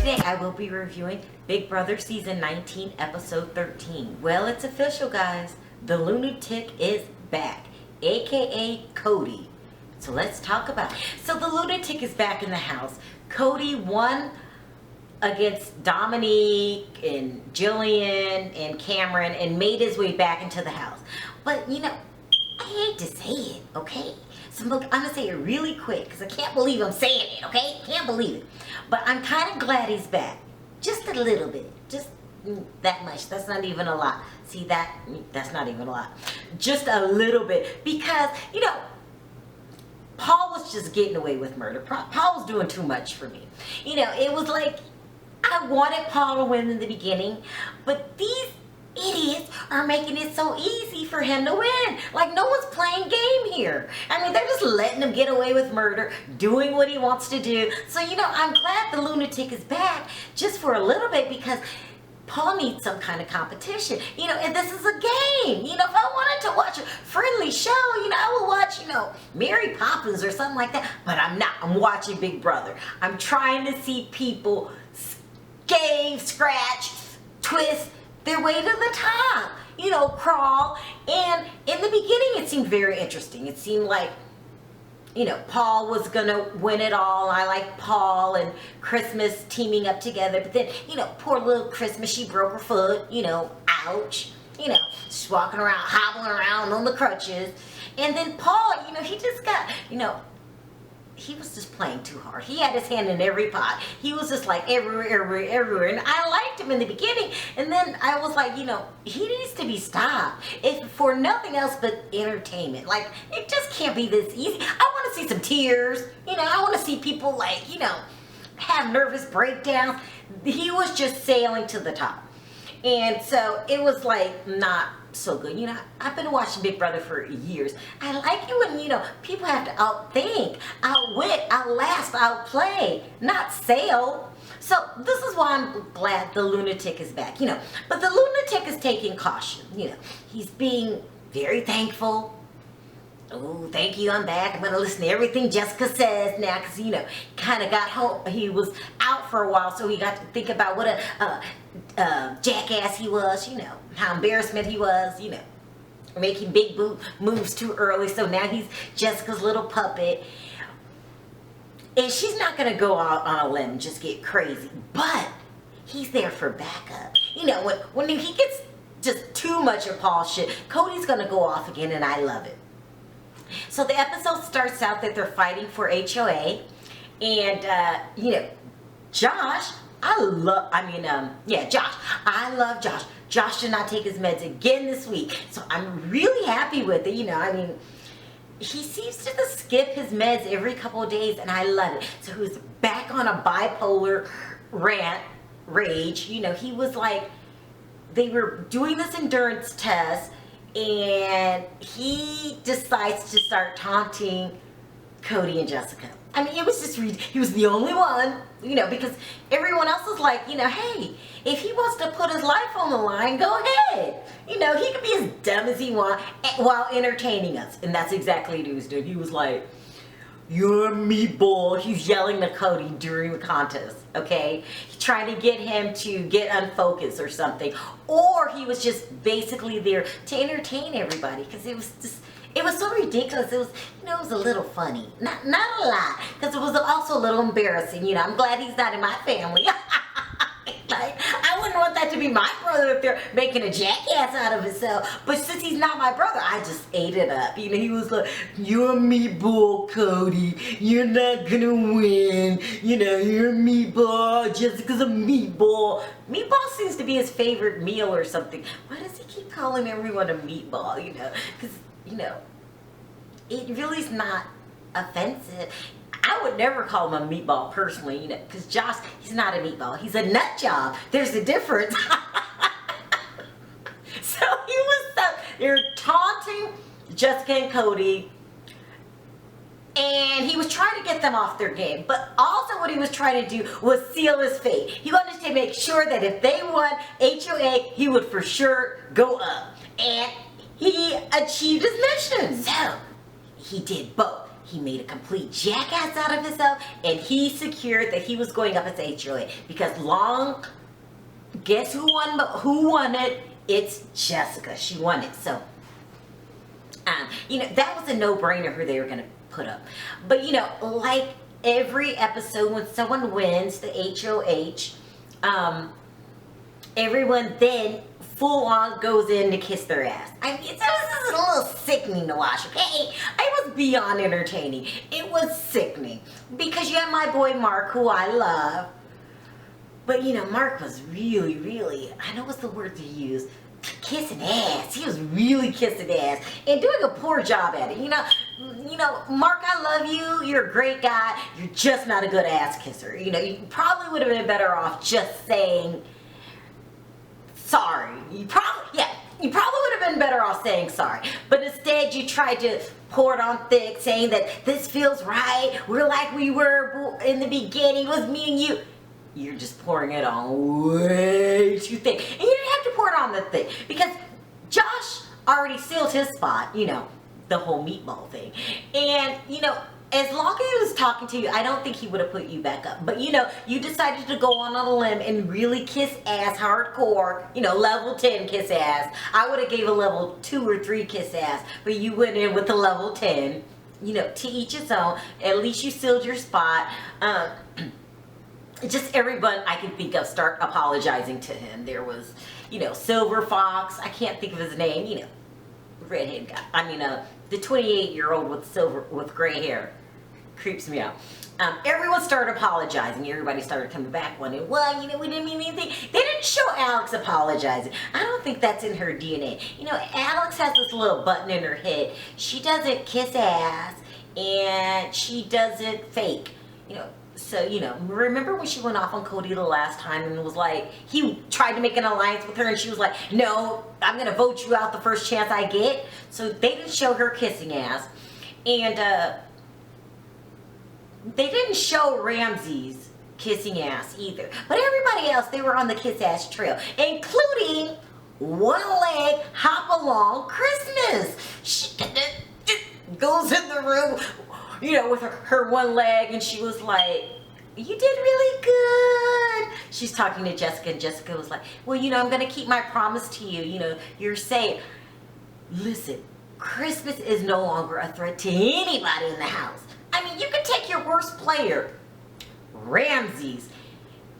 Today I will be reviewing Big Brother Season 19, Episode 13. Well, it's official, guys. The lunatic is back, aka Cody. So let's talk about it. So the lunatic is back in the house. Cody won against Dominique and Jillian and Cameron and made his way back into the house. But you know, I hate to say it, okay? So I'm gonna say it really quick because I can't believe I'm saying it, okay? Can't believe it. But I'm kind of glad he's back. Just a little bit. Just that much. That's not even a lot. See that? That's not even a lot. Just a little bit. Because, you know, Paul was just getting away with murder. Paul was doing too much for me. You know, it was like, I wanted Paul to win in the beginning, but these idiots are making it so easy for him to win. Like, no one's playing game here. I mean, they're just letting him get away with murder, doing what he wants to do. So, you know, I'm glad the lunatic is back just for a little bit because Paul needs some kind of competition. You know, and this is a game. You know, if I wanted to watch a friendly show, you know, I would watch, you know, Mary Poppins or something like that. But I'm not. I'm watching Big Brother. I'm trying to see people scave, scratch, twist their way to the top, you know, crawl. And in the beginning, it seemed very interesting. It seemed like, you know, Paul was gonna win it all. I like Paul and Christmas teaming up together. But then, you know, poor little Christmas, she broke her foot, you know, ouch. You know, she's walking around, hobbling around on the crutches. And then Paul, you know, he just got, you know, he was just playing too hard. He had his hand in every pot. He was just like everywhere. And I liked him in the beginning. And then I was like, you know, he needs to be stopped. If for nothing else but entertainment. Like, it just can't be this easy. I want to see some tears. You know, I want to see people like, you know, have nervous breakdowns. He was just sailing to the top. And so it was like not so good. You know, I've been watching Big Brother for years. I like it when, you know, people have to outthink, outwit, outlast, outplay, not sail. So this is why I'm glad the lunatic is back, you know. But the lunatic is taking caution, you know. He's being very thankful. Oh, thank you, I'm back. I'm going to listen to everything Jessica says now because, you know, kind of got home. He was out for a while, so he got to think about what a jackass he was, you know, how embarrassment he was, you know, making big moves too early. So now he's Jessica's little puppet. And she's not going to go out on a limb and just get crazy. But he's there for backup. You know, when he gets just too much of Paul's shit, Cody's going to go off again, and I love it. So the episode starts out that they're fighting for HOA, and you know, Josh, I love Josh. Josh did not take his meds again this week, so I'm really happy with it. You know, I mean, he seems to just skip his meds every couple of days, and I love it. So he was back on a bipolar rage. You know, he was like, they were doing this endurance test, and he decides to start taunting Cody and Jessica. I mean, it was just, he was the only one, you know, because everyone else was like, you know, hey, if he wants to put his life on the line, go ahead. You know, he could be as dumb as he wants while entertaining us. And that's exactly what he was doing. He was like, you're a meatball. He's yelling to Cody during the contest, okay? He's trying to get him to get unfocused or something. Or he was just basically there to entertain everybody because it was just, it was so ridiculous. It was, you know, it was a little funny. Not a lot, because it was also a little embarrassing. You know, I'm glad he's not in my family. Like, I wouldn't want that to be my brother if they're making a jackass out of himself. But since he's not my brother, I just ate it up. You know, he was like, you're a meatball, Cody. You're not gonna win. You know, you're a meatball. Jessica's a meatball. Meatball seems to be his favorite meal or something. Why does he keep calling everyone a meatball, you know? Because, you know, it really is not offensive. I would never call him a meatball personally, you know, because Josh, he's not a meatball. He's a nut job. There's a difference. So he was, they're taunting Jessica and Cody, and he was trying to get them off their game. But also what he was trying to do was seal his fate. He wanted to make sure that if they won HOA, he would for sure go up. And he achieved his mission. So he did both. he made a complete jackass out of himself, and he secured that he was going up as HOA because guess who won it? It's Jessica. She won it. So, that was a no-brainer who they were going to put up. But, like every episode when someone wins the HOH, everyone then full on goes in to kiss their ass. I mean, this is a little sickening to watch, okay? It was beyond entertaining. It was sickening. Because you have my boy Mark, who I love. But, Mark was really, really, I know what's the word to use, kissing ass. He was really kissing ass and doing a poor job at it. Mark, I love you. You're a great guy. You're just not a good ass kisser. You probably would have been better off just saying sorry. You probably would have been better off saying sorry. But instead, you tried to pour it on thick, saying that this feels right. We're like we were in the beginning. It was me and you. You're just pouring it on way too thick. And you didn't have to pour it on that thick because Josh already sealed his spot, the whole meatball thing. And, as long as he was talking to you, I don't think he would have put you back up. But, you decided to go on a limb and really kiss ass hardcore, level 10 kiss ass. I would have gave a level 2 or 3 kiss ass, but you went in with a level 10, to each his own. At least you sealed your spot. Just everyone I can think of start apologizing to him. There was, Silver Fox. I can't think of his name. Redhead guy. I mean, the 28-year-old with gray hair creeps me out. Everyone started apologizing. Everybody started coming back wondering, well, we didn't mean anything. They didn't show Alex apologizing. I don't think that's in her DNA. Alex has this little button in her head. She doesn't kiss ass and she doesn't fake. So, remember when she went off on Cody the last time and was like, he tried to make an alliance with her and she was like, no, I'm going to vote you out the first chance I get. So they didn't show her kissing ass. And they didn't show Ramsey's kissing ass either. But everybody else, they were on the kiss ass trail, including one leg hop along Christmas. She goes in the room, with her one leg, and she was like, you did really good. She's talking to Jessica, and Jessica was like, well, I'm going to keep my promise to you. You're saying, listen, Christmas is no longer a threat to anybody in the house. I mean, you could take your worst player, Ramses.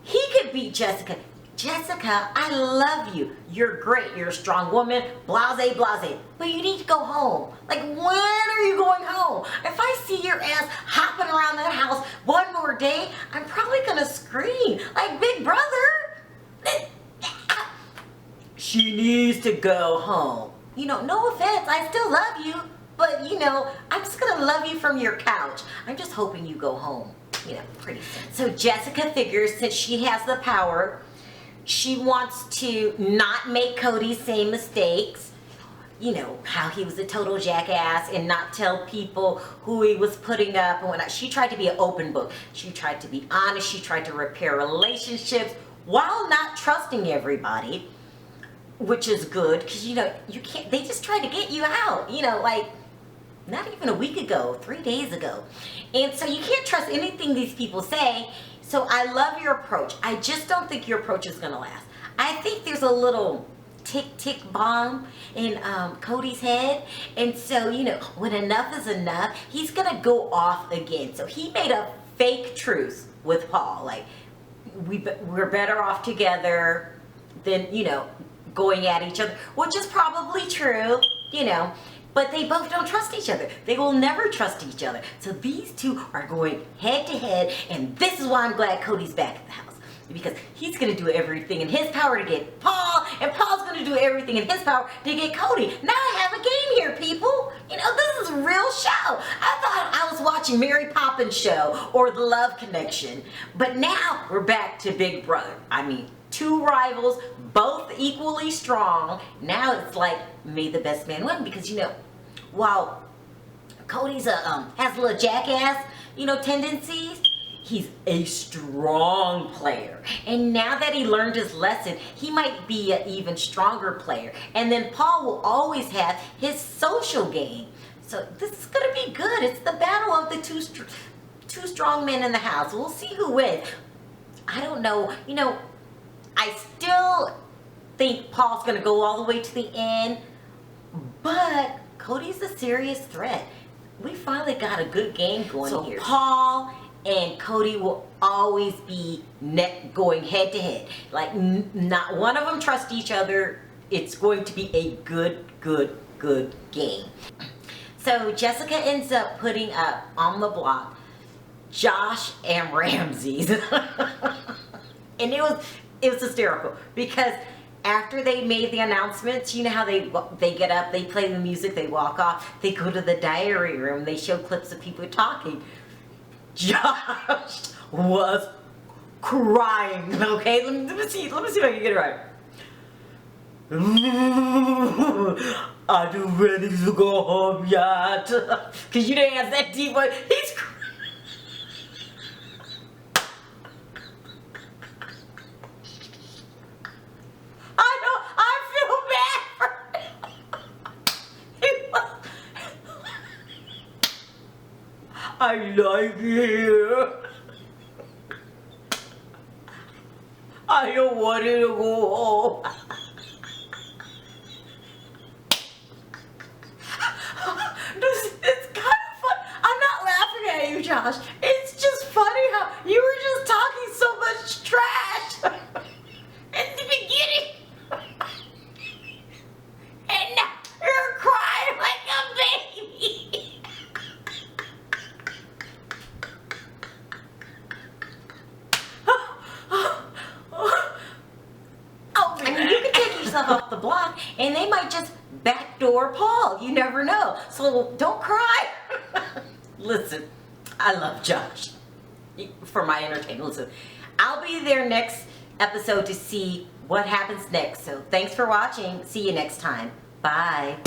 He could beat Jessica. Jessica, I love you. You're great. You're a strong woman. Blase, blase. But you need to go home. Like, when are you going home? If I see your ass hopping around that house one more day, I'm probably going to scream like Big Brother. She needs to go home. No offense. I still love you. But, I'm just going to love you from your couch. I'm just hoping you go home. Pretty soon. So Jessica figures, since she has the power, she wants to not make Cody's same mistakes, how he was a total jackass, and not tell people who he was putting up and whatnot. She tried to be an open book. She tried to be honest. She tried to repair relationships while not trusting everybody, which is good because, you can't, they just tried to get you out, like not even a week ago, 3 days ago. And so you can't trust anything these people say. So I love your approach. I just don't think your approach is going to last. I think there's a little tick bomb in Cody's head. And so, when enough is enough, he's going to go off again. So he made a fake truce with Paul. Like, we're better off together than, going at each other, which is probably true, But they both don't trust each other. They will never trust each other. So these two are going head to head, and this is why I'm glad Cody's back at the house. Because he's going to do everything in his power to get Paul, and Paul's going to do everything in his power to get Cody. Now I have a game here, people. This is a real show. I thought I was watching Mary Poppins show or The Love Connection. But now we're back to Big Brother. I mean, two rivals, both equally strong. Now it's like, may the best man win. Because, while Cody's has a little jackass, tendencies, he's a strong player. And now that he learned his lesson, he might be an even stronger player. And then Paul will always have his social game. So this is gonna be good. It's the battle of the two strong men in the house. We'll see who wins. I don't know. You know, I still think Paul's gonna go all the way to the end, but Cody's a serious threat. We finally got a good game going here. Paul and Cody will always be going head to head. Like not one of them trusts each other. It's going to be a good game. So Jessica ends up putting up on the block Josh and Ramsey's. And it was hysterical because after they made the announcements, you know how they get up, they play the music, they walk off, they go to the diary room, they show clips of people talking. Josh was crying. Okay, let me see if I can get it right. I'm ready to go home yet. Cause you didn't have that deep voice. He's crying. I know. I feel bad for him. I like it here. I don't want you to go home. It's kind of fun. I'm not laughing at you, Josh. It's just funny how you were just talking so much trash at the beginning. And now you're crying like a baby. Oh, I mean, you can take yourself off the block and they might just backdoor Paul. You never know. So don't cry. Listen, I love Josh for my entertainment. Listen, I'll be there next episode to see what happens next. So thanks for watching. See you next time. Bye.